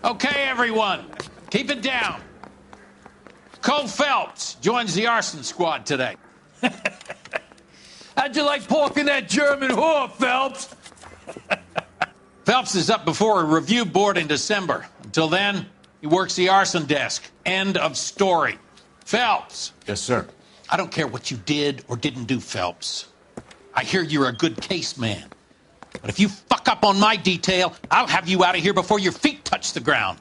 Okay, everyone, keep it down. Cole Phelps joins the arson squad today. How'd you like pork in that German whore, Phelps? Phelps is up before a review board in December. Until then, he works the arson desk. End of story. Phelps. Yes, sir. I don't care what you did or didn't do, Phelps. I hear you're a good case man. But if you fuck up on my detail, I'll have you out of here before your feet touch the ground.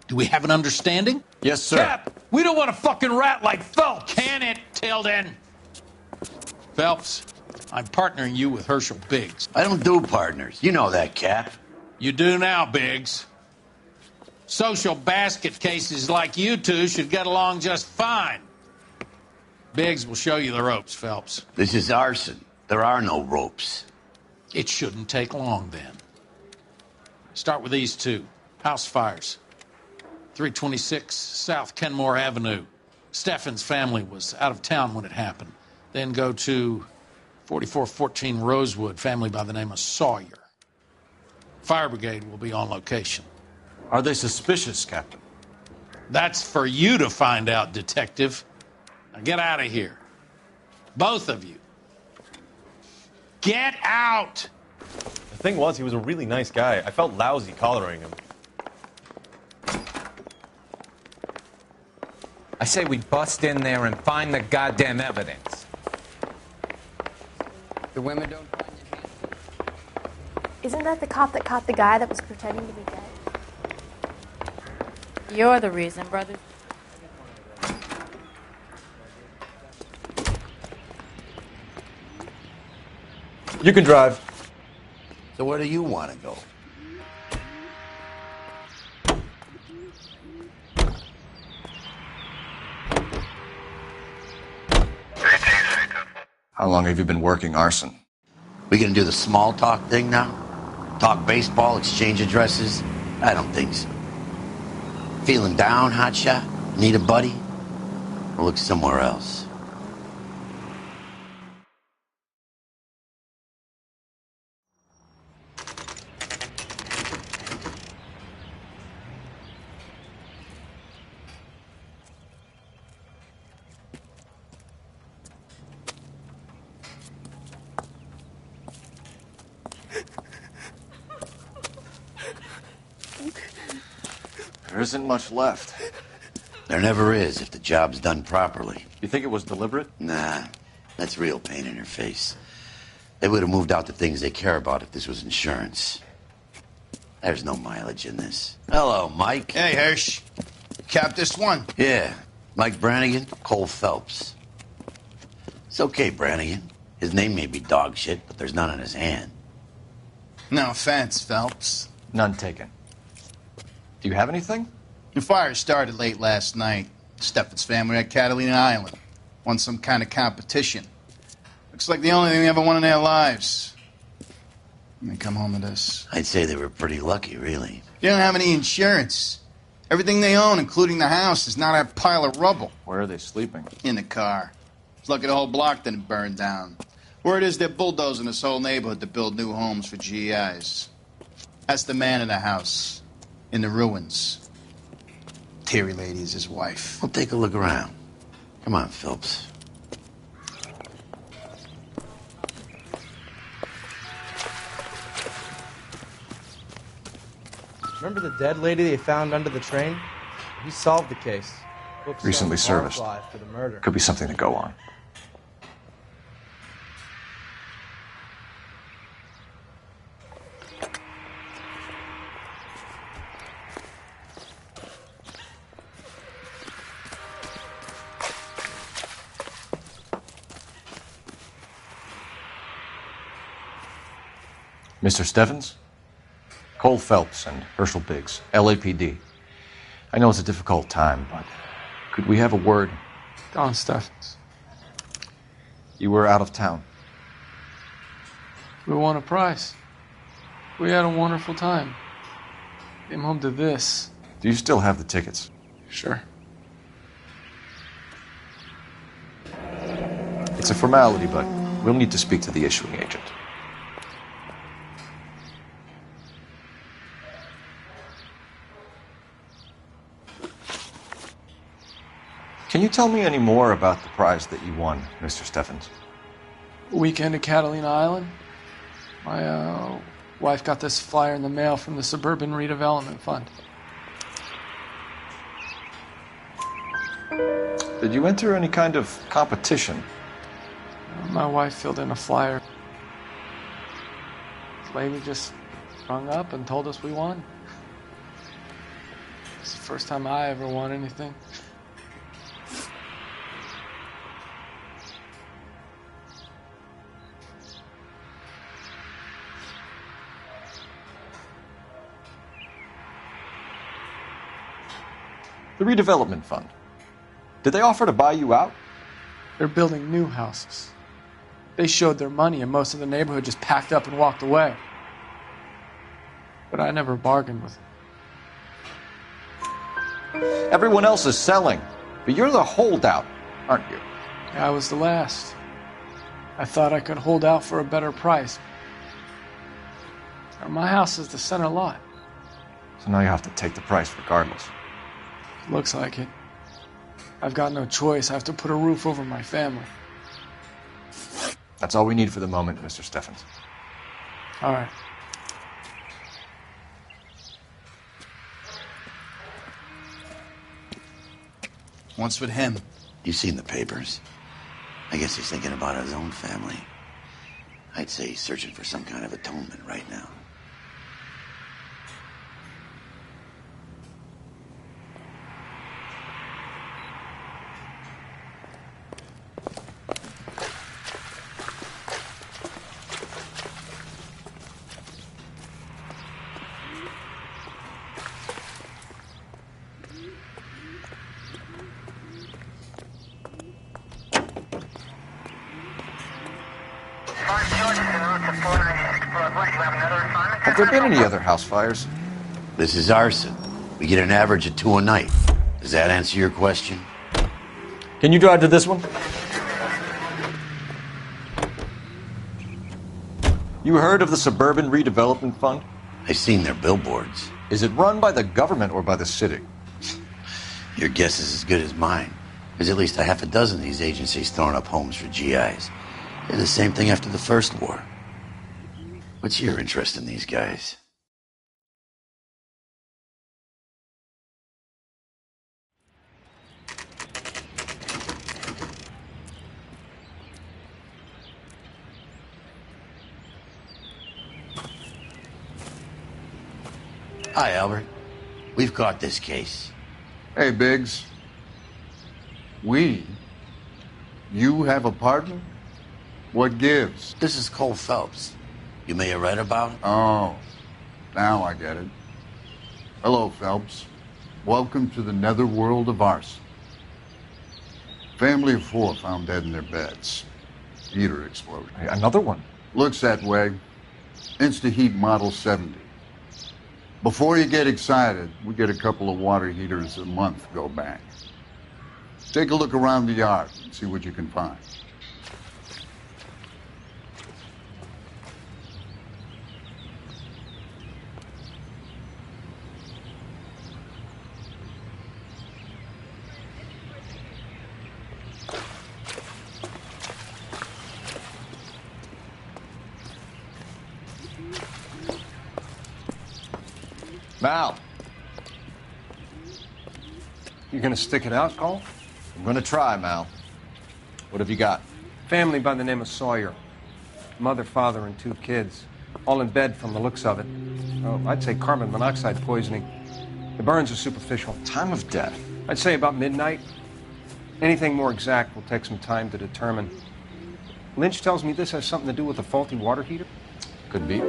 Do we have an understanding? Yes, sir. Cap, we don't want a fucking rat like Phelps. Can it, Tilden? Phelps, I'm partnering you with Herschel Biggs. I don't do partners. You know that, Cap. You do now, Biggs. Social basket cases like you two should get along just fine. Biggs will show you the ropes, Phelps. This is arson. There are no ropes. It shouldn't take long, then. Start with these two. House fires. 326 South Kenmore Avenue. Steffen's family was out of town when it happened. Then go to 4414 Rosewood, family by the name of Sawyer. Fire brigade will be on location. Are they suspicious, Captain? That's for you to find out, Detective. Now get out of here. Both of you. Get out! The thing was, he was a really nice guy. I felt lousy collaring him. I say we bust in there and find the goddamn evidence. The women don't find your hands. Isn't that the cop that caught the guy that was pretending to be dead? You're the reason, brother. You can drive. So where do you want to go? How long have you been working arson? We gonna do the small talk thing now? Talk baseball, exchange addresses? I don't think so. Feeling down, hotshot? Need a buddy? Or look somewhere else? There isn't much left. There never is if the job's done properly. You think it was deliberate? Nah, that's real pain in her face. They would have moved out the things they care about if this was insurance. There's no mileage in this. Hello, Mike. Hey, Hirsch. Cap this one. Yeah, Mike Brannigan, Cole Phelps. It's okay, Brannigan. His name may be dog shit, but there's none on his hand. No offense, Phelps. None taken. Do you have anything? The fire started late last night. Steffen's family at Catalina Island. Won some kind of competition. Looks like the only thing they ever won in their lives. And they come home to this. I'd say they were pretty lucky, really. They don't have any insurance. Everything they own, including the house, is now that pile of rubble. Where are they sleeping? In the car. It's lucky the whole block didn't burn down. Word is they're bulldozing this whole neighborhood to build new homes for GIs. That's the man in the house. In the ruins. Terry lady is his wife. We'll take a look around. Come on, Phelps. Remember the dead lady they found under the train? We solved the case. Recently serviced. For the murder. Could be something to go on. Mr. Steffens? Cole Phelps and Herschel Biggs, LAPD. I know it's a difficult time, but could we have a word? Don Steffens. You were out of town. We won a prize. We had a wonderful time. Came home to this. Do you still have the tickets? Sure. It's a formality, but we'll need to speak to the issuing agent. Can you tell me any more about the prize that you won, Mr. Steffens? Weekend at Catalina Island. My wife got this flyer in the mail from the Suburban Redevelopment Fund. Did you enter any kind of competition? My wife filled in a flyer. This lady just rung up and told us we won. It's the first time I ever won anything. The redevelopment fund. Did they offer to buy you out? They're building new houses. They showed their money and most of the neighborhood just packed up and walked away. But I never bargained with them. Everyone else is selling, but you're the holdout, aren't you? I was the last. I thought I could hold out for a better price. My house is the center lot. So now you have to take the price regardless. Looks like it. I've got no choice. I have to put a roof over my family. That's all we need for the moment, Mr. Steffens. All right. What's with him? You've seen the papers. I guess he's thinking about his own family. I'd say he's searching for some kind of atonement right now. Have there been any other house fires? This is arson. We get an average of 2 a night. Does that answer your question? Can you drive to this one? You heard of the Suburban Redevelopment Fund? I've seen their billboards. Is it run by the government or by the city? Your guess is as good as mine. There's at least a half a dozen of these agencies throwing up homes for GIs. Did the same thing after the First War. What's your interest in these guys? Hi, Albert. We've caught this case. Hey, Biggs. You have a partner? What gives? This is Cole Phelps. You may have read about him. Oh, now I get it. Hello, Phelps. Welcome to the netherworld of arson. Family of 4 found dead in their beds. Heater explosion. Hey, another one. Looks that way. Insta-Heat Model 70. Before you get excited, we get a couple of water heaters a month go bang. Take a look around the yard and see what you can find. Mal, You gonna stick it out, Cole? I'm gonna try, Mal. What have you got? Family by the name of Sawyer. Mother, father, and 2 kids. All in bed from the looks of it. Well, I'd say carbon monoxide poisoning. The burns are superficial. Time of death? I'd say about midnight. Anything more exact will take some time to determine. Lynch tells me this has something to do with a faulty water heater. Could be.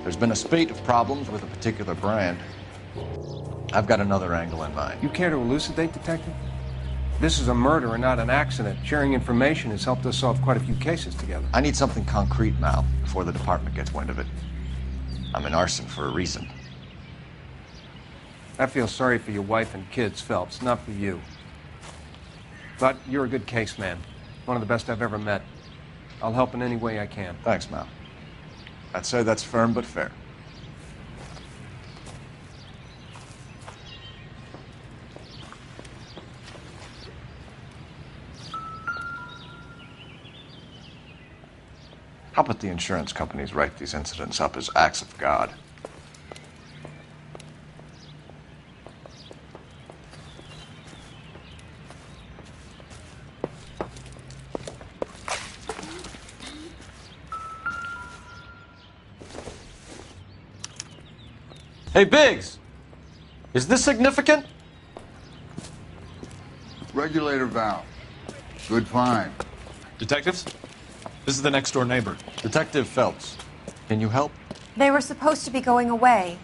There's been a spate of problems with a particular brand. I've got another angle in mind. You care to elucidate, Detective? This is a murder and not an accident. Sharing information has helped us solve quite a few cases together. I need something concrete, Mal, before the department gets wind of it. I'm in arson for a reason. I feel sorry for your wife and kids, Phelps, not for you. But you're a good case man. One of the best I've ever met. I'll help in any way I can. Thanks, Mal. I'd say that's firm but fair. How about the insurance companies write these incidents up as acts of God? Hey, Biggs! Is this significant? Regulator valve. Good find. Detectives? This is the next door neighbor. Detective Phelps, can you help? They were supposed to be going away.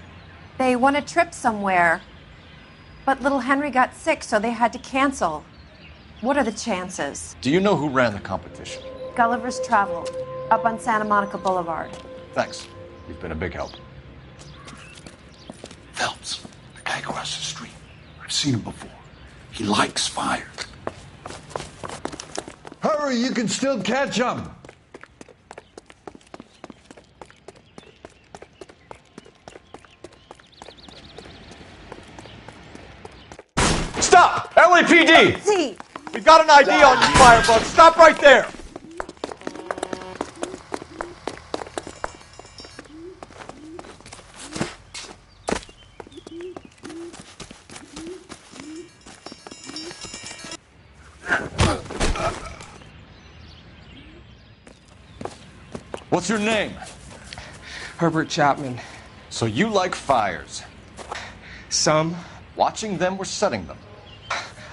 They won a trip somewhere. But little Henry got sick, so they had to cancel. What are the chances? Do you know who ran the competition? Gulliver's Travel, up on Santa Monica Boulevard. Thanks. You've been a big help. Phelps, the guy across the street. I've seen him before. He likes fire. Hurry, you can still catch him. Stop! LAPD! See. We've got an ID on you, Firebug. Stop right there! What's your name? Herbert Chapman. So you like fires? Some. Watching them or setting them?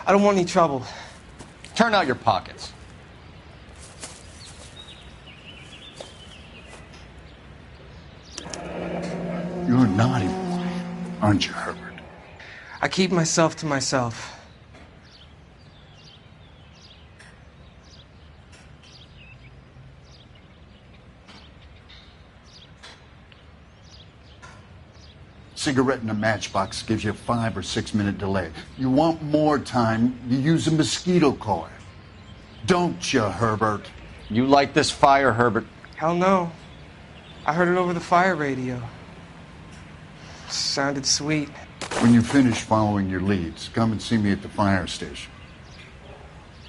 I don't want any trouble. Turn out your pockets. You're a naughty boy, aren't you, Herbert? I keep myself to myself. Cigarette in a matchbox gives you a 5 or 6 minute delay. You want more time, you use a mosquito coil. Don't you, Herbert? You like this fire, Herbert? Hell no. I heard it over the fire radio. Sounded sweet. When you finish following your leads, come and see me at the fire station.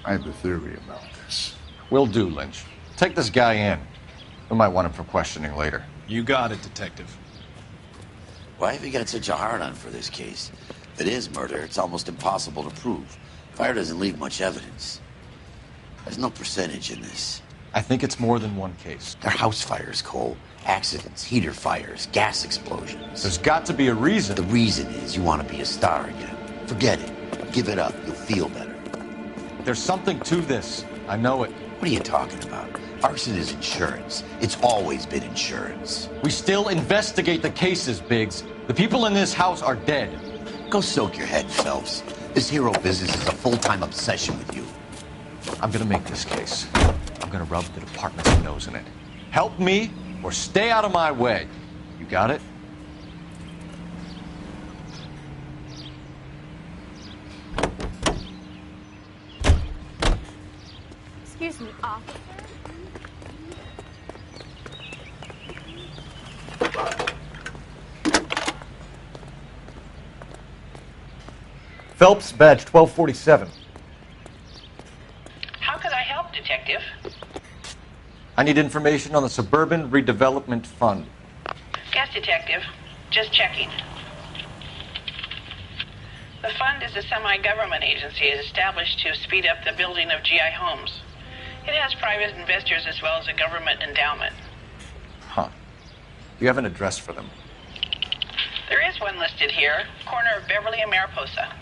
I have a theory about this. Will do, Lynch. Take this guy in. We might want him for questioning later. You got it, Detective. Why have you got such a hard-on for this case? If it is murder, it's almost impossible to prove. Fire doesn't leave much evidence. There's no percentage in this. I think it's more than one case. They're house fires, Cole. Accidents, heater fires, gas explosions. There's got to be a reason. The reason is you want to be a star again. Forget it. Give it up. You'll feel better. There's something to this. I know it. What are you talking about? Arson is insurance. It's always been insurance. We still investigate the cases, Biggs. The people in this house are dead. Go soak your head, Phelps. This hero business is a full-time obsession with you. I'm gonna make this case. I'm gonna rub the department's nose in it. Help me or stay out of my way. You got it? Excuse me, officer? Phelps, badge 1247. How could I help, Detective? I need information on the Suburban Redevelopment Fund. Yes, Detective. Just checking. The fund is a semi-government agency established to speed up the building of GI homes. It has private investors as well as a government endowment. Huh. You have an address for them? There is one listed here, corner of Beverly and Mariposa.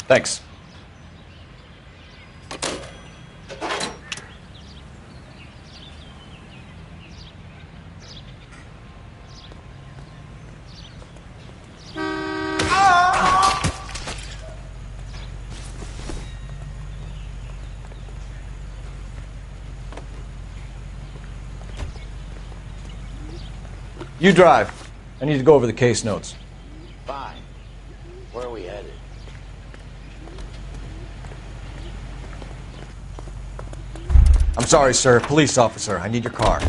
Thanks. You drive. I need to go over the case notes. Fine. Where are we headed? I'm sorry, sir. Police officer. I need your car.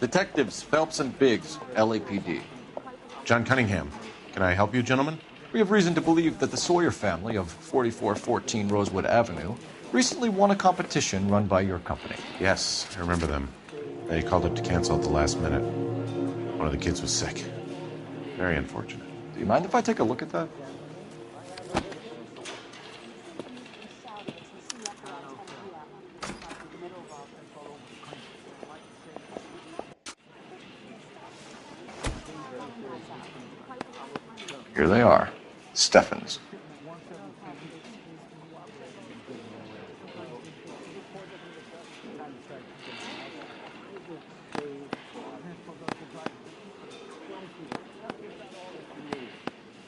Detectives Phelps and Biggs, LAPD. John Cunningham. Can I help you, gentlemen? We have reason to believe that the Sawyer family of 4414 Rosewood Avenue recently won a competition run by your company. Yes, I remember them. They called up to cancel at the last minute. One of the kids was sick. Very unfortunate. Do you mind if I take a look at that? Here they are, Steffens.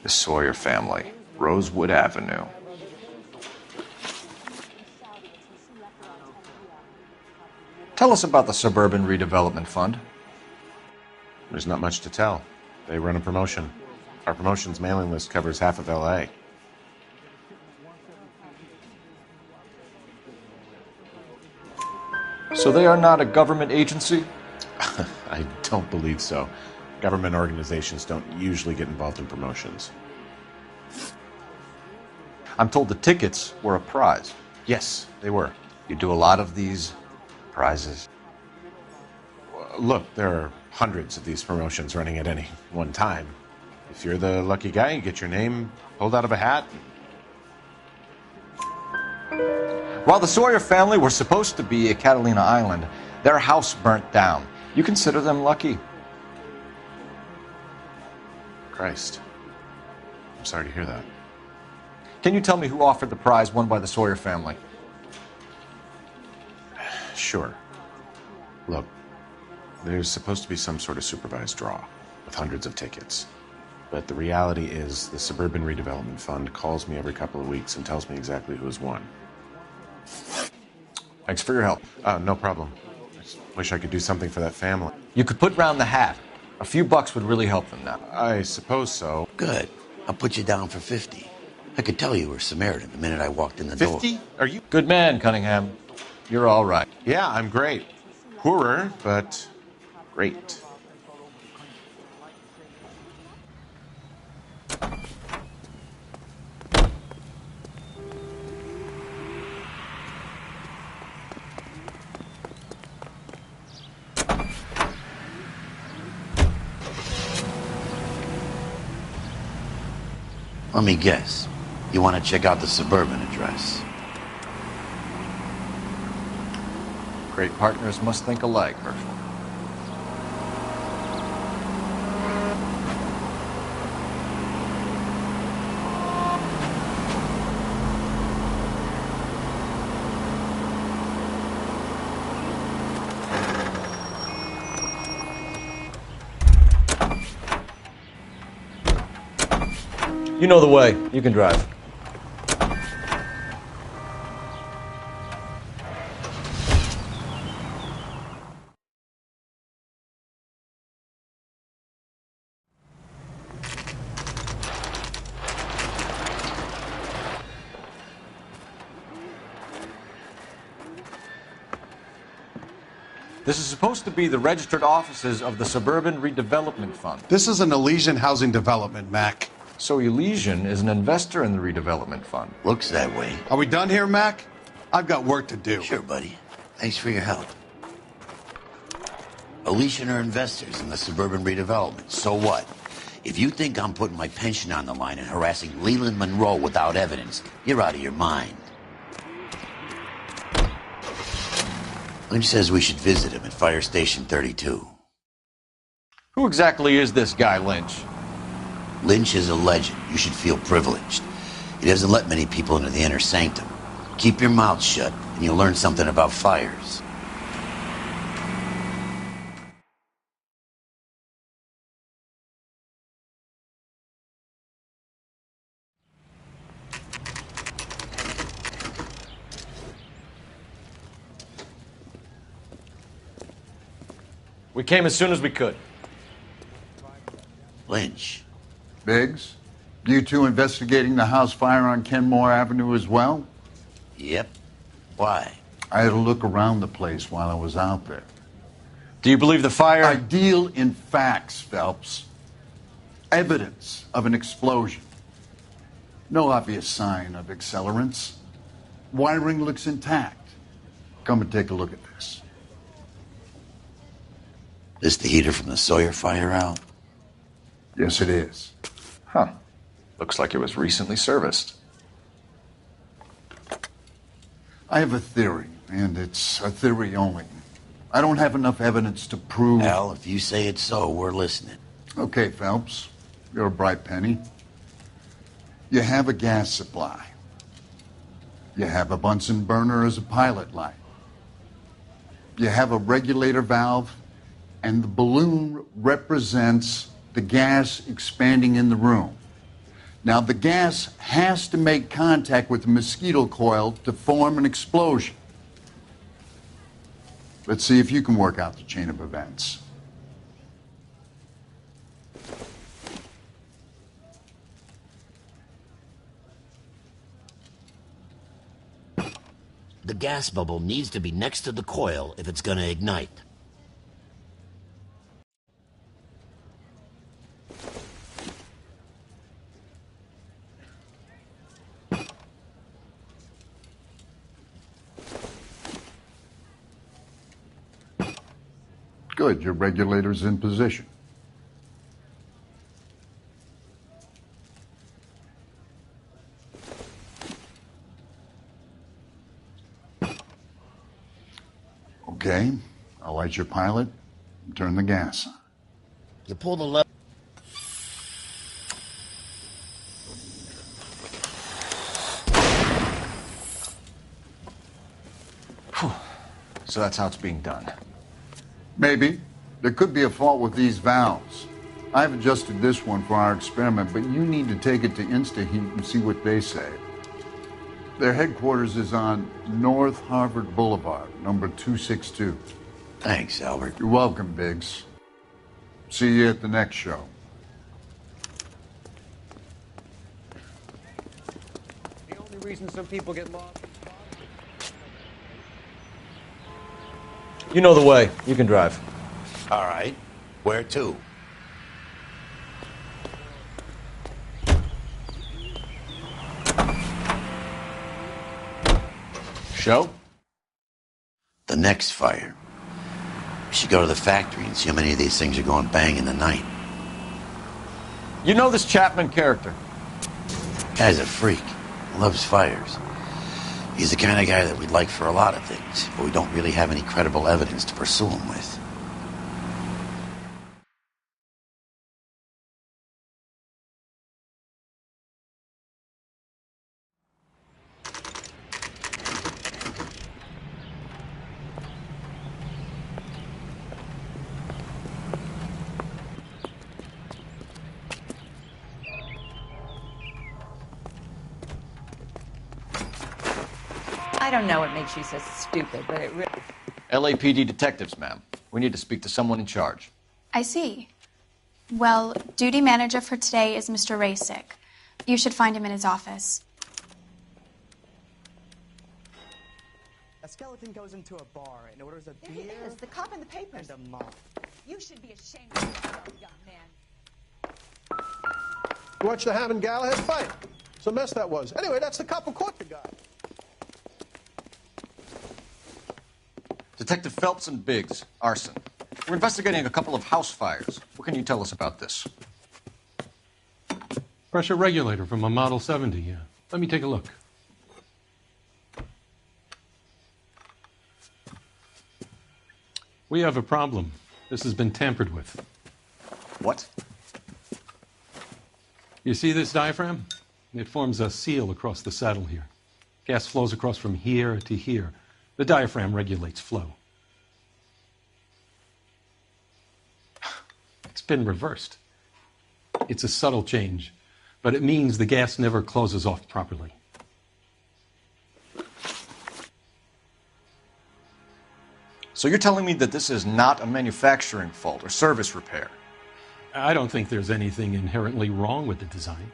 The Sawyer family, Rosewood Avenue. Tell us about the Suburban Redevelopment Fund. There's not much to tell. They run a promotion. Our promotion's mailing list covers half of L.A. So they are not a government agency? I don't believe so. Government organizations don't usually get involved in promotions. I'm told the tickets were a prize. Yes, they were. You do a lot of these prizes? Look, there are hundreds of these promotions running at any one time. If you're the lucky guy, you get your name pulled out of a hat. While the Sawyer family were supposed to be at Catalina Island, their house burnt down. You consider them lucky? Christ. I'm sorry to hear that. Can you tell me who offered the prize won by the Sawyer family? Sure. Look, there's supposed to be some sort of supervised draw with hundreds of tickets. But the reality is the Suburban Redevelopment Fund calls me every couple of weeks and tells me exactly who has won. Thanks for your help. No problem. I just wish I could do something for that family. You could put round the hat. A few bucks would really help them now. I suppose so. Good. I'll put you down for 50. I could tell you were Samaritan the minute I walked in the door. 50? Are you? Good man, Cunningham. You're all right. Yeah, I'm great. Poorer, but great. Let me guess. You want to check out the Suburban address? Great partners must think alike, Herschel. You know the way. You can drive. This is supposed to be the registered offices of the Suburban Redevelopment Fund. This is an Elysian housing development, Mac. So Elysian is an investor in the redevelopment fund. Looks that way. Are we done here, Mac? I've got work to do. Sure, buddy. Thanks for your help. Elysian are investors in the Suburban Redevelopment. So what? If you think I'm putting my pension on the line and harassing Leland Monroe without evidence, you're out of your mind. Lynch says we should visit him at Fire Station 32. Who exactly is this guy, Lynch? Lynch is a legend. You should feel privileged. He doesn't let many people into the inner sanctum. Keep your mouth shut, and you'll learn something about fires. We came as soon as we could. Lynch. Biggs, you two investigating the house fire on Kenmore Avenue as well? Yep. Why? I had a look around the place while I was out there. Do you believe the fire? I deal in facts, Phelps. Evidence of an explosion. No obvious sign of accelerants. Wiring looks intact. Come and take a look at this. This the heater from the Sawyer fire, Al? Yes, it is. Huh. Looks like it was recently serviced. I have a theory, and it's a theory only. I don't have enough evidence to prove... Al, if you say it's so, we're listening. Okay, Phelps. You're a bright penny. You have a gas supply. You have a Bunsen burner as a pilot light. You have a regulator valve, and the balloon represents the gas expanding in the room. Now, the gas has to make contact with the mosquito coil to form an explosion. Let's see if you can work out the chain of events. The gas bubble needs to be next to the coil if it's gonna ignite. Good, your regulator's in position. Okay, I'll light your pilot and turn the gas on. You pull the lever. So that's how it's being done. Maybe. There could be a fault with these valves. I've adjusted this one for our experiment, but you need to take it to InstaHeat and see what they say. Their headquarters is on North Harvard Boulevard, number 262. Thanks, Albert. You're welcome, Biggs. See you at the next show. The only reason some people get lost... You know the way. You can drive. All right. Where to? Show? The next fire. We should go to the factory and see how many of these things are going bang in the night. You know this Chapman character? Guy's a freak. Loves fires. He's the kind of guy that we'd like for a lot of things, but we don't really have any credible evidence to pursue him with. I don't know what makes you so stupid, but it really... LAPD detectives, ma'am. We need to speak to someone in charge. I see. Well, duty manager for today is Mr. Rasick. You should find him in his office. A skeleton goes into a bar and orders a beer. There he is, the cop in the papers. And a mop. You should be ashamed of yourself, young man. You watched the Hammond Galahad fight. It's a mess that was. Anyway, that's the cop who caught the guy. Detective Phelps and Biggs, arson. We're investigating a couple of house fires. What can you tell us about this? Pressure regulator from a Model 70, yeah. Let me take a look. We have a problem. This has been tampered with. What? You see this diaphragm? It forms a seal across the saddle here. Gas flows across from here to here. The diaphragm regulates flow. It's been reversed. It's a subtle change, but it means the gas never closes off properly. So you're telling me that this is not a manufacturing fault or service repair? I don't think there's anything inherently wrong with the design.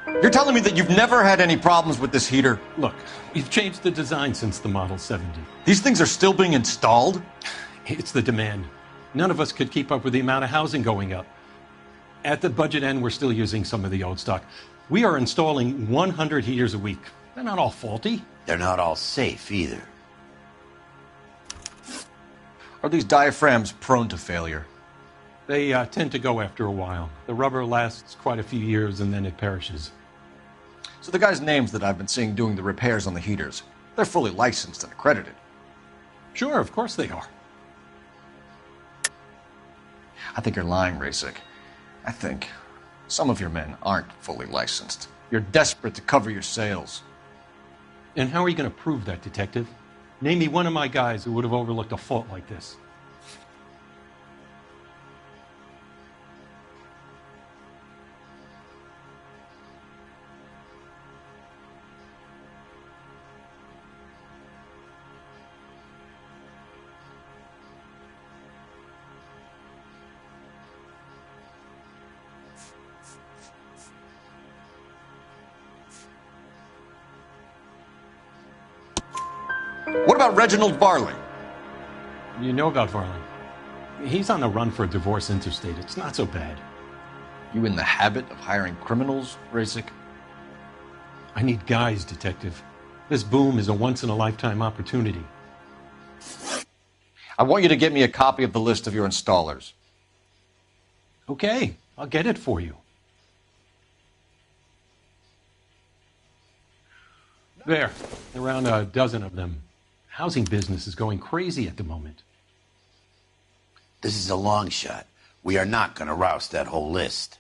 You're telling me that you've never had any problems with this heater? Look, we've changed the design since the Model 70. These things are still being installed? It's the demand. None of us could keep up with the amount of housing going up. At the budget end, we're still using some of the old stock. We are installing 100 heaters a week. They're not all faulty. They're not all safe either. Are these diaphragms prone to failure? They tend to go after a while. The rubber lasts quite a few years and then it perishes. So the guys' names that I've been seeing doing the repairs on the heaters, they're fully licensed and accredited. Sure, of course they are. I think you're lying, Rasic. I think some of your men aren't fully licensed. You're desperate to cover your sales. And how are you going to prove that, Detective? Name me one of my guys who would have overlooked a fault like this. What about Reginald Varley? You know about Varley. He's on the run for a divorce interstate. It's not so bad. You in the habit of hiring criminals, Rasic? I need guys, Detective. This boom is a once-in-a-lifetime opportunity. I want you to get me a copy of the list of your installers. Okay, I'll get it for you. There, around a dozen of them. Housing business is going crazy at the moment. This is a long shot. We are not going to rouse that whole list.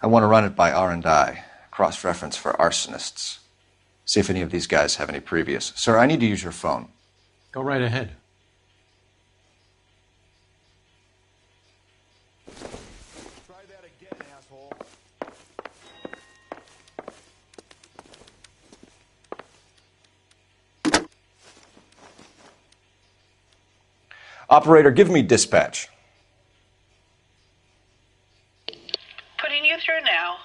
I want to run it by R&I, cross-reference for arsonists. See if any of these guys have any previous. Sir, I need to use your phone. Go right ahead. Try that again, asshole. Operator, give me dispatch. Putting you through now.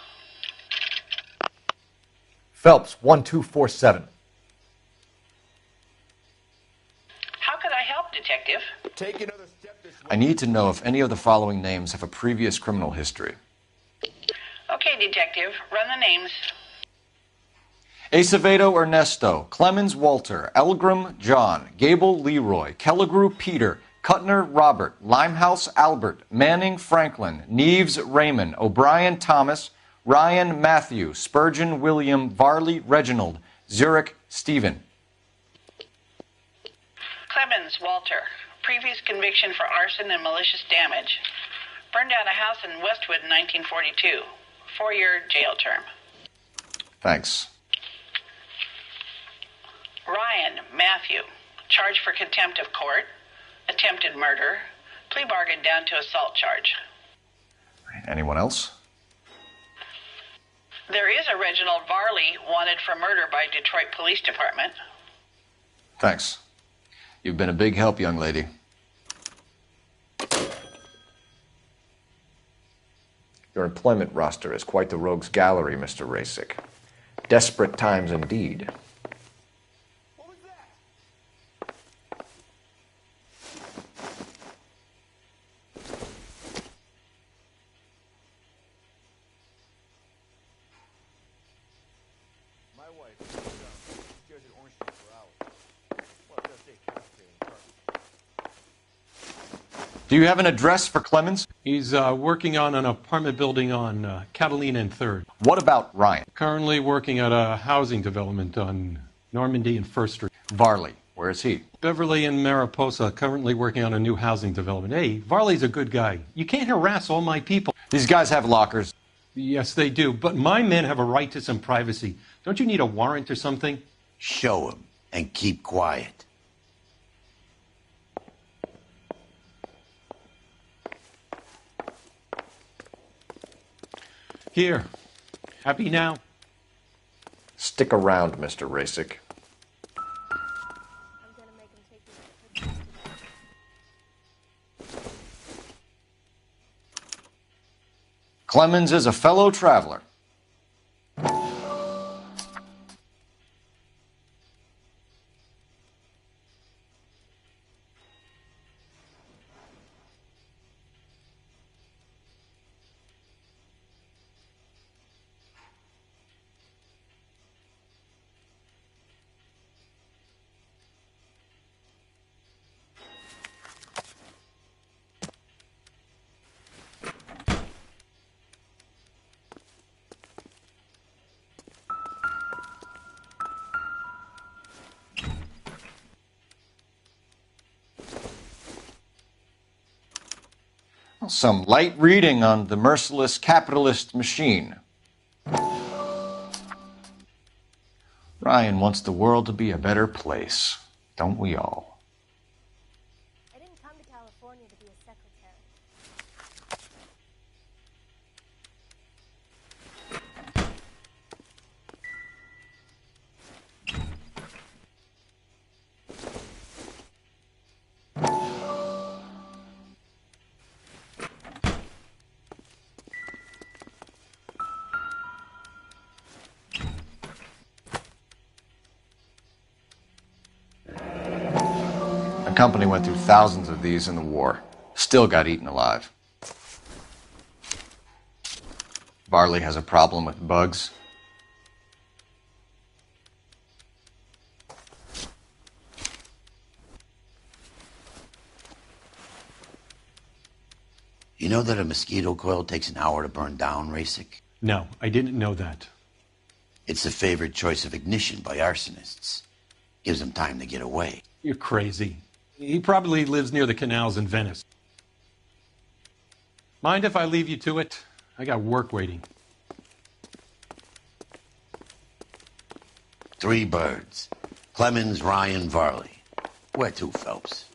Phelps, 1247. How could I help, Detective? Take another step this way. I need to know if any of the following names have a previous criminal history. Okay, Detective. Run the names. Acevedo Ernesto, Clemens Walter, Elgram John, Gable Leroy, Kelligrew Peter, Cutner Robert, Limehouse Albert, Manning Franklin, Neves Raymond, O'Brien Thomas, Ryan Matthew, Spurgeon William, Varley Reginald, Zurich Stephen. Clemens Walter. Previous conviction for arson and malicious damage. Burned down a house in Westwood in 1942. 4-year jail term. Thanks. Ryan Matthew. Charged for contempt of court. Attempted murder. Plea bargain down to assault charge. Anyone else? There is a Reginald Varley wanted for murder by Detroit Police Department. Thanks. You've been a big help, young lady. Your employment roster is quite the rogues gallery, Mr. Rasic. Desperate times indeed. Do you have an address for Clemens? He's working on an apartment building on Catalina and 3rd. What about Ryan? Currently working at a housing development on Normandy and 1st Street. Varley, where is he? Beverly and Mariposa, currently working on a new housing development. Hey, Varley's a good guy. You can't harass all my people. These guys have lockers. Yes, they do, but my men have a right to some privacy. Don't you need a warrant or something? Show him and keep quiet. Here. Happy now? Stick around, Mr. Rasic. Clemens is a fellow traveler. Some light reading on the merciless capitalist machine. Ryan wants the world to be a better place, don't we all? I didn't come to California to be a secretary. The company went through thousands of these in the war. Still got eaten alive. Varley has a problem with bugs. You know that a mosquito coil takes an hour to burn down, Rasic? No, I didn't know that. It's the favorite choice of ignition by arsonists. Gives them time to get away. You're crazy. He probably lives near the canals in Venice. Mind if I leave you to it? I got work waiting. 3 birds. Clemens, Ryan, Varley. Where to, Phelps?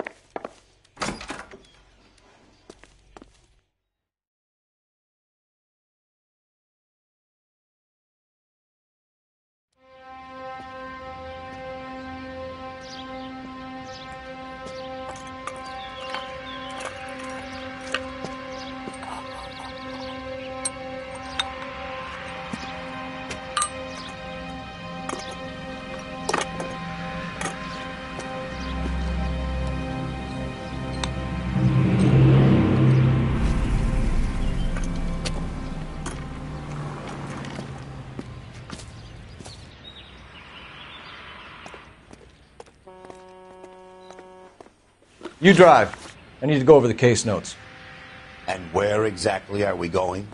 You drive. I need to go over the case notes. And where exactly are we going?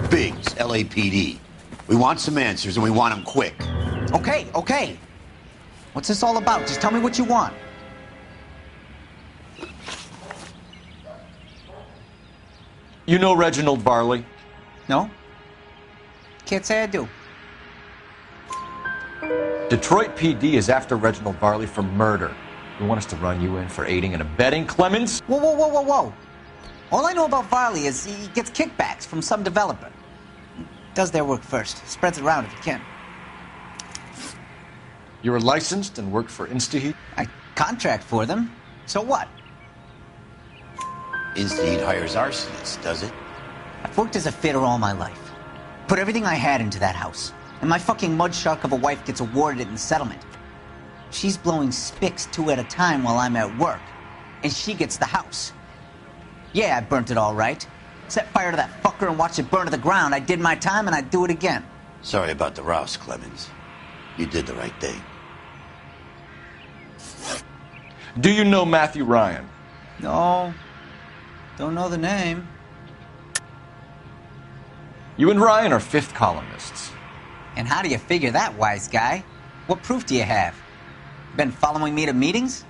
Biggs, LAPD. We want some answers, and we want them quick. Okay. What's this all about? Just tell me what you want. You know Reginald Varley? No? Can't say I do. Detroit PD is after Reginald Varley for murder. You want us to run you in for aiding and abetting Clemens? Whoa. All I know about Varley is he gets kickbacks from some developer. Does their work first. Spreads it around if he can. You were licensed and worked for InstaHeat? I contract for them. So what? InstaHeat hires arsonists, does it? I've worked as a fitter all my life. Put everything I had into that house. And my fucking mud shark of a wife gets awarded it in settlement. She's blowing spics 2 at a time while I'm at work. And she gets the house. Yeah, I burnt it all right. Set fire to that fucker and watched it burn to the ground. I did my time and I'd do it again. Sorry about the rouse, Clemens. You did the right thing. Do you know Matthew Ryan? No. Don't know the name. You and Ryan are fifth columnists. And how do you figure that, wise guy? What proof do you have? Been following me to meetings?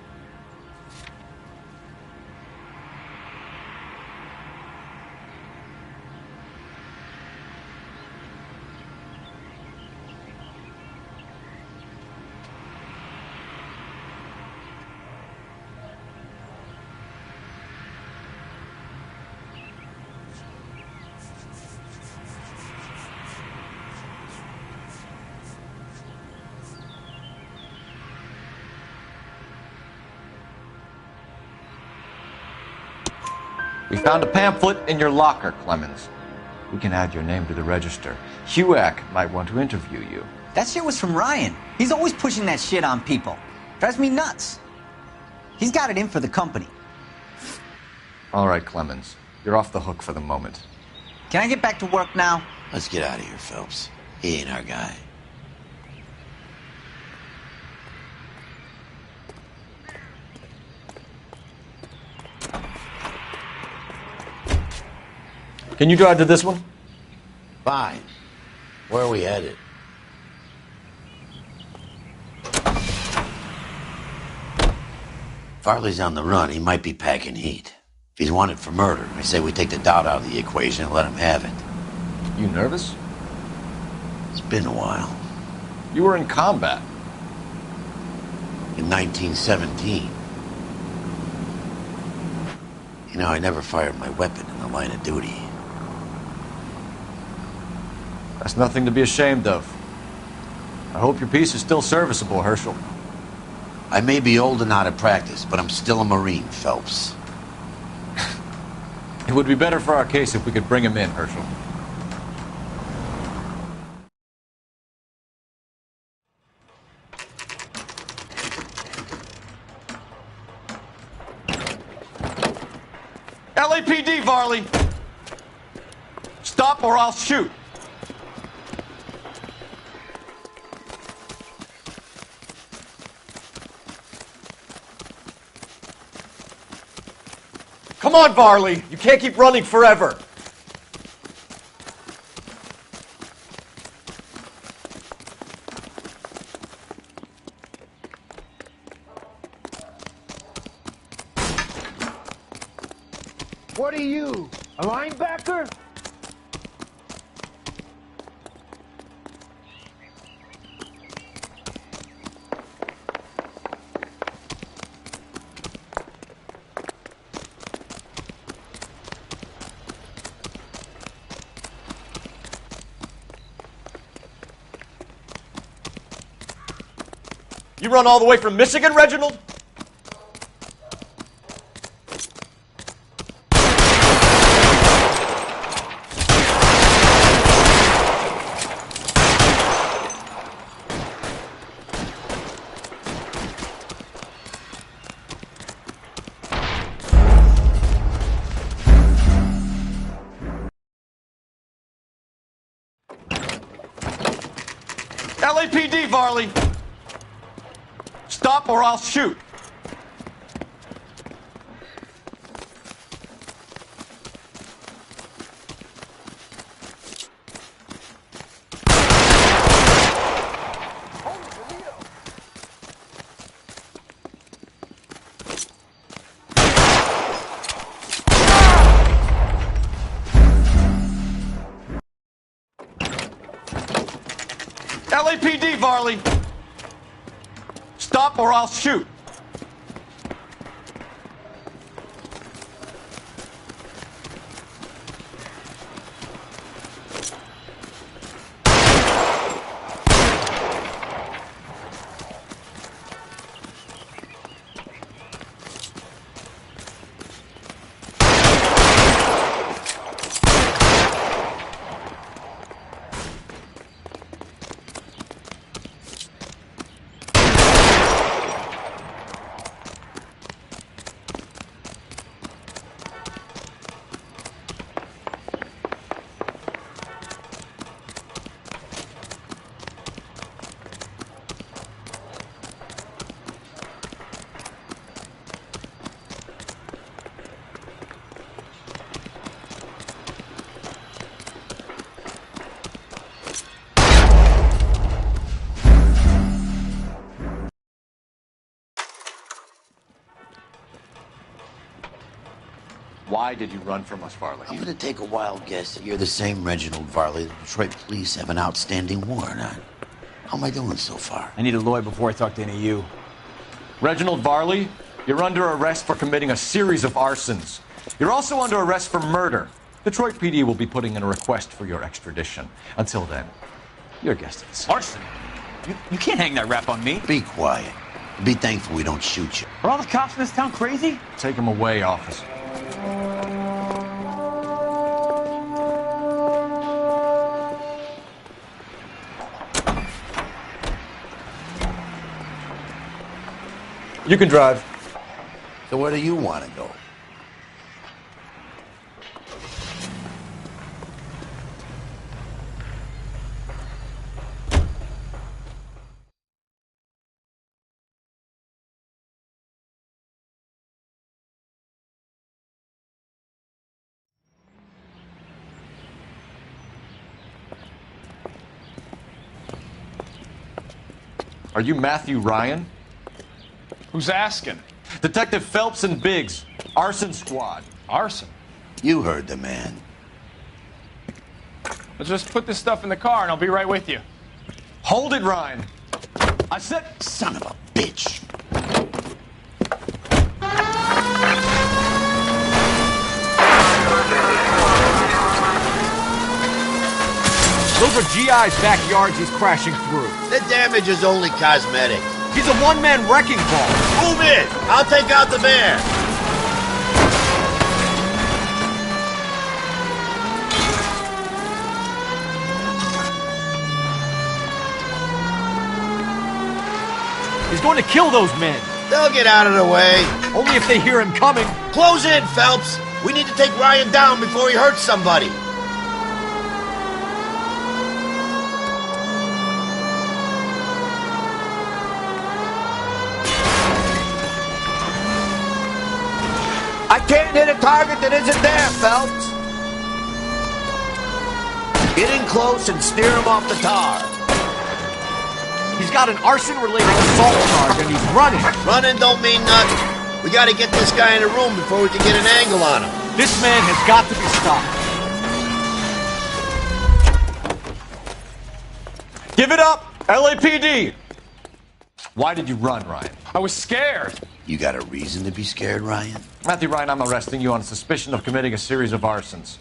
We found a pamphlet in your locker, Clemens. We can add your name to the register. HUAC might want to interview you. That shit was from Ryan. He's always pushing that shit on people. Drives me nuts. He's got it in for the company. All right, Clemens. You're off the hook for the moment. Can I get back to work now? Let's get out of here, Phelps. He ain't our guy. Can you drive to this one? Fine. Where are we headed? Farley's on the run. He might be packing heat. If he's wanted for murder, I say we take the doubt out of the equation and let him have it. You nervous? It's been a while. You were in combat. In 1917. You know, I never fired my weapon in the line of duty. That's nothing to be ashamed of. I hope your piece is still serviceable, Herschel. I may be old and out of practice, but I'm still a Marine, Phelps. It would be better for our case if we could bring him in, Herschel. LAPD, Varley! Stop or I'll shoot! Come on, Varley! You can't keep running forever! What are you, a linebacker? You run all the way from Michigan, Reginald? LAPD, Varley! Stop or I'll shoot! LAPD, Varley! Stop or I'll shoot! Why did you run from us, Varley? I'm gonna take a wild guess that you're the same Reginald Varley the Detroit police have an outstanding warrant on. How am I doing so far? I need a lawyer before I talk to any of you. Reginald Varley, you're under arrest for committing a series of arsons. You're also under arrest for murder. Detroit PD will be putting in a request for your extradition. Until then, your guest is. Arson? You can't hang that rap on me. Be quiet. Be thankful we don't shoot you. Are all the cops in this town crazy? Take him away, officer. You can drive. So where do you want to go? Are you Matthew Ryan? Who's asking? Detective Phelps and Biggs. Arson squad. Arson? You heard the man. Let's just put this stuff in the car and I'll be right with you. Hold it, Ryan. I said... Son of a bitch. Those are GI's backyards he's crashing through. The damage is only cosmetic. He's a one-man wrecking ball. Move in! I'll take out the van! He's going to kill those men. They'll get out of the way. Only if they hear him coming. Close in, Phelps. We need to take Ryan down before he hurts somebody. I can't hit a target that isn't there, Phelps. Get in close and steer him off the tar. He's got an arson-related assault charge and he's running. Running don't mean nothing. We gotta get this guy in a room before we can get an angle on him. This man has got to be stopped. Give it up! LAPD! Why did you run, Ryan? I was scared. You got a reason to be scared, Ryan? Matthew Ryan, I'm arresting you on suspicion of committing a series of arsons.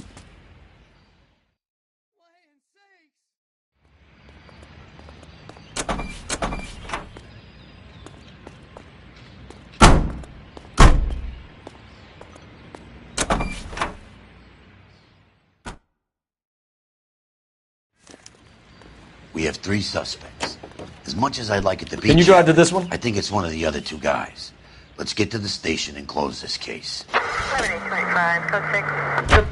We have 3 suspects. As much as I'd like it to be... Can you drive to this one? I think it's one of the other 2 guys. Let's get to the station and close this case. 7825, code 6.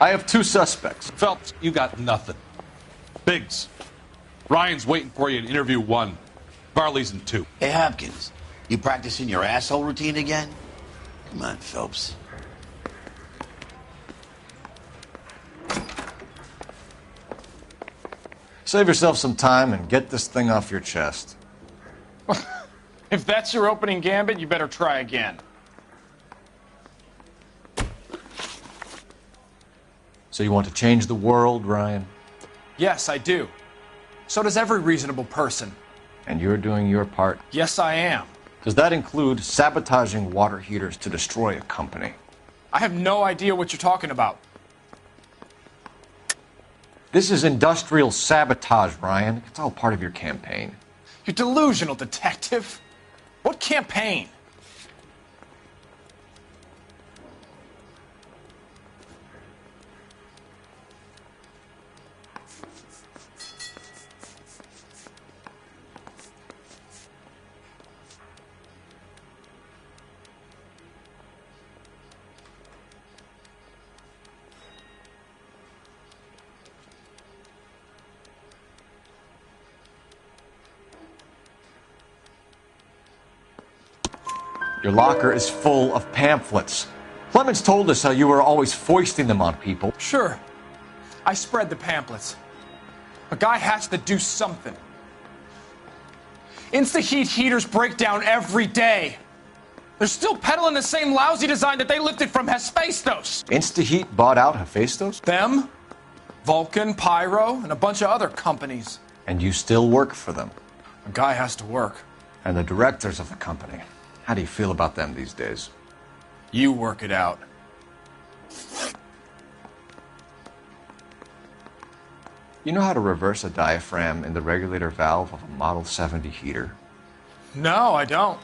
I have 2 suspects. Phelps, you got nothing. Biggs, Ryan's waiting for you in interview 1. Varley's in 2. Hey, Hopkins, you practicing your asshole routine again? Come on, Phelps. Save yourself some time and get this thing off your chest. If that's your opening gambit, you better try again. So you want to change the world, Ryan? Yes, I do. So does every reasonable person. And you're doing your part? Yes, I am. Does that include sabotaging water heaters to destroy a company? I have no idea what you're talking about. This is industrial sabotage, Ryan. It's all part of your campaign. You're delusional, detective. What campaign? Your locker is full of pamphlets. Clemens told us how you were always foisting them on people. Sure. I spread the pamphlets. A guy has to do something. Insta-heat heaters break down every day. They're still peddling the same lousy design that they lifted from Hephaestus. Insta-heat bought out Hephaestus? Them, Vulcan, Pyro, and a bunch of other companies. And you still work for them? A guy has to work. And the directors of the company. How do you feel about them these days? You work it out. You know how to reverse a diaphragm in the regulator valve of a Model 70 heater? No, I don't.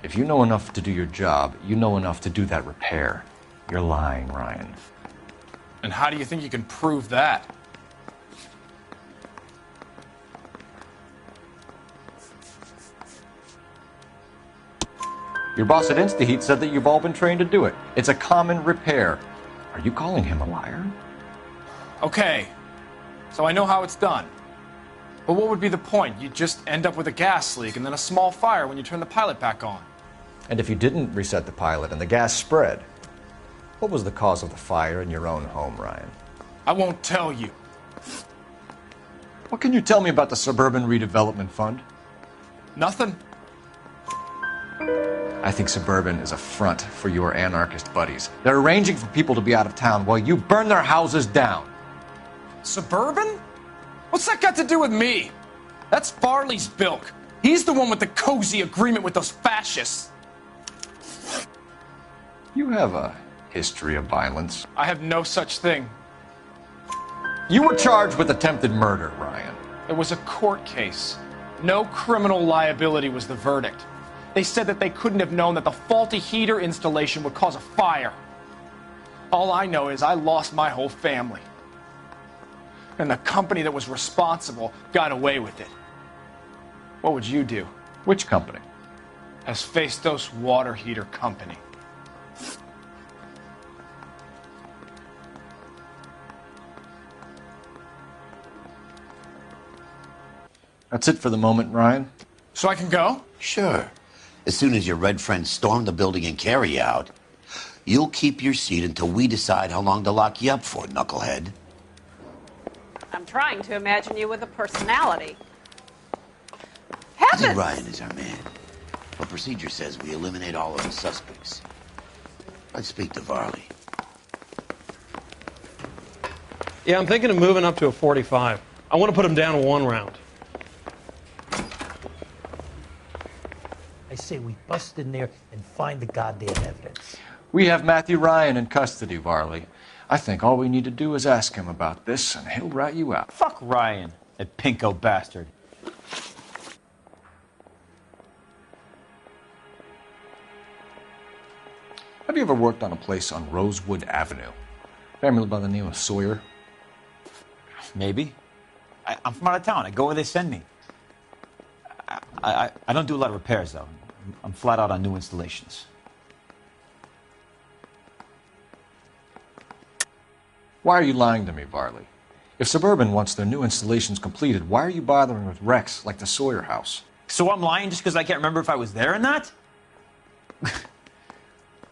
If you know enough to do your job, you know enough to do that repair. You're lying, Ryan. And how do you think you can prove that? Your boss at InstaHeat said that you've all been trained to do it. It's a common repair. Are you calling him a liar? Okay, so I know how it's done. But what would be the point? You'd just end up with a gas leak and then a small fire when you turn the pilot back on. And if you didn't reset the pilot and the gas spread, what was the cause of the fire in your own home, Ryan? I won't tell you. What can you tell me about the Suburban Redevelopment Fund? Nothing. I think Suburban is a front for your anarchist buddies. They're arranging for people to be out of town while you burn their houses down. Suburban? What's that got to do with me? That's Farley's bilk. He's the one with the cozy agreement with those fascists. You have a history of violence. I have no such thing. You were charged with attempted murder, Ryan. It was a court case. No criminal liability was the verdict. They said that they couldn't have known that the faulty heater installation would cause a fire. All I know is I lost my whole family. And the company that was responsible got away with it. What would you do? Which company? Hephaestus Water Heater Company. That's it for the moment, Ryan. So I can go? Sure. As soon as your red friends storm the building and carry you out, you'll keep your seat until we decide how long to lock you up for, knucklehead. I'm trying to imagine you with a personality. I think Heavens! Ryan is our man. But procedure says we eliminate all of the suspects. Let's speak to Varley. Yeah, I'm thinking of moving up to a 45. I want to put him down one round. I say we bust in there and find the goddamn evidence. We have Matthew Ryan in custody, Varley. I think all we need to do is ask him about this, and he'll rat you out. Fuck Ryan, that pinko bastard. Have you ever worked on a place on Rosewood Avenue? Family by the name of Sawyer? Maybe. I'm from out of town. I go where they send me. I don't do a lot of repairs, though. I'm flat out on new installations. Why are you lying to me, Varley? If Suburban wants their new installations completed, why are you bothering with wrecks like the Sawyer house? So I'm lying just because I can't remember if I was there or not?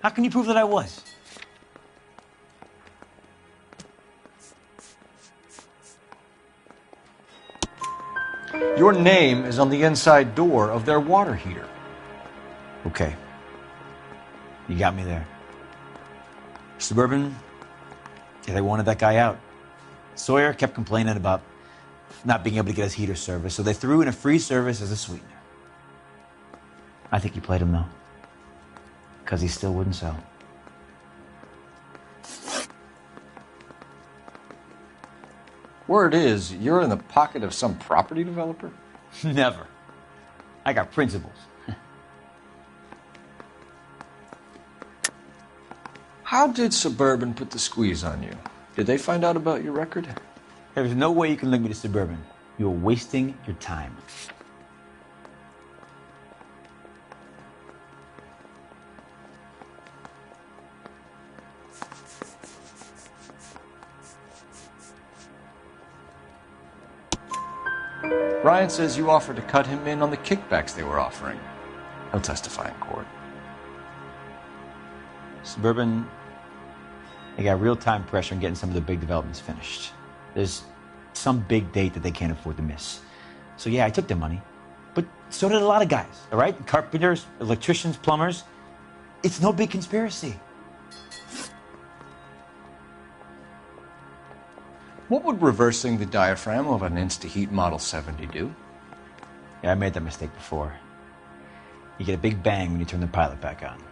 How can you prove that I was? Your name is on the inside door of their water heater. Okay. You got me there. Suburban, yeah, they wanted that guy out. Sawyer kept complaining about not being able to get his heater service, so they threw in a free service as a sweetener. I think he played him, though. Because he still wouldn't sell. Word is, you're in the pocket of some property developer? Never. I got principles. How did Suburban put the squeeze on you? Did they find out about your record? There's no way you can link me to Suburban. You're wasting your time. Ryan says you offered to cut him in on the kickbacks they were offering. He'll testify in court. Suburban, they got real-time pressure on getting some of the big developments finished. There's some big date that they can't afford to miss. So yeah, I took their money. But so did a lot of guys, all right? Carpenters, electricians, plumbers. It's no big conspiracy. What would reversing the diaphragm of an InstaHeat Model 70 do? Yeah, I made that mistake before. You get a big bang when you turn the pilot back on.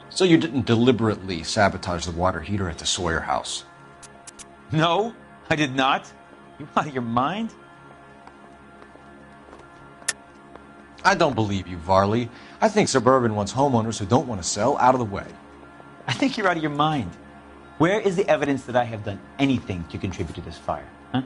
So you didn't deliberately sabotage the water heater at the Sawyer house? No, I did not. You out of your mind? I don't believe you, Varley. I think Suburban wants homeowners who don't want to sell out of the way. I think you're out of your mind. Where is the evidence that I have done anything to contribute to this fire? Huh?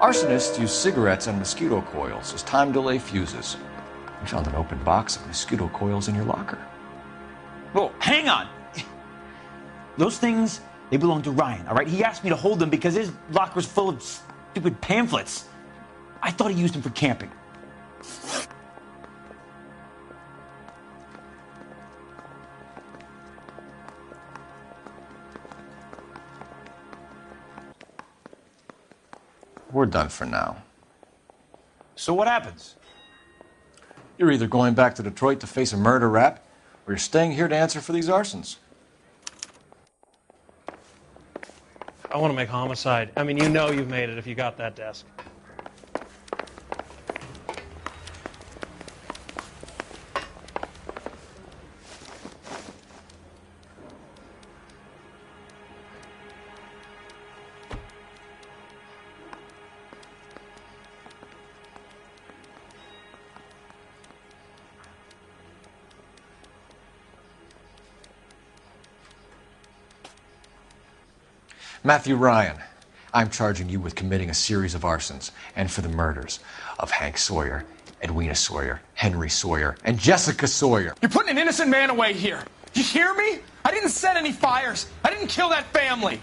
Arsonists use cigarettes and mosquito coils as time delay fuses. We found an open box of mosquito coils in your locker. Whoa, hang on. Those things, they belong to Ryan, all right? He asked me to hold them because his locker's full of stupid pamphlets. I thought he used them for camping. We're done for now. So what happens? You're either going back to Detroit to face a murder rap, or you're staying here to answer for these arsons. I want to make homicide. I mean, you know you've made it if you got that desk. Matthew Ryan, I'm charging you with committing a series of arsons and for the murders of Hank Sawyer, Edwina Sawyer, Henry Sawyer, and Jessica Sawyer. You're putting an innocent man away here. You hear me? I didn't set any fires. I didn't kill that family.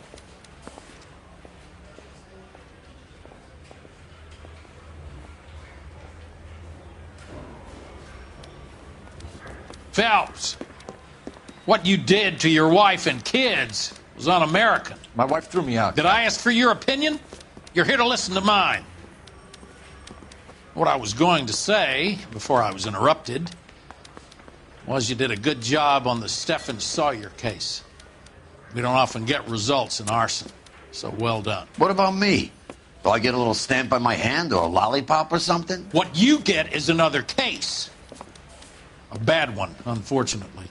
Phelps, what you did to your wife and kids was un-American. My wife threw me out. Did I ask for your opinion? You're here to listen to mine. What I was going to say, before I was interrupted, was you did a good job on the Stephen Sawyer case. We don't often get results in arson, so well done. What about me? Do I get a little stamp by my hand or a lollipop or something? What you get is another case. A bad one, unfortunately.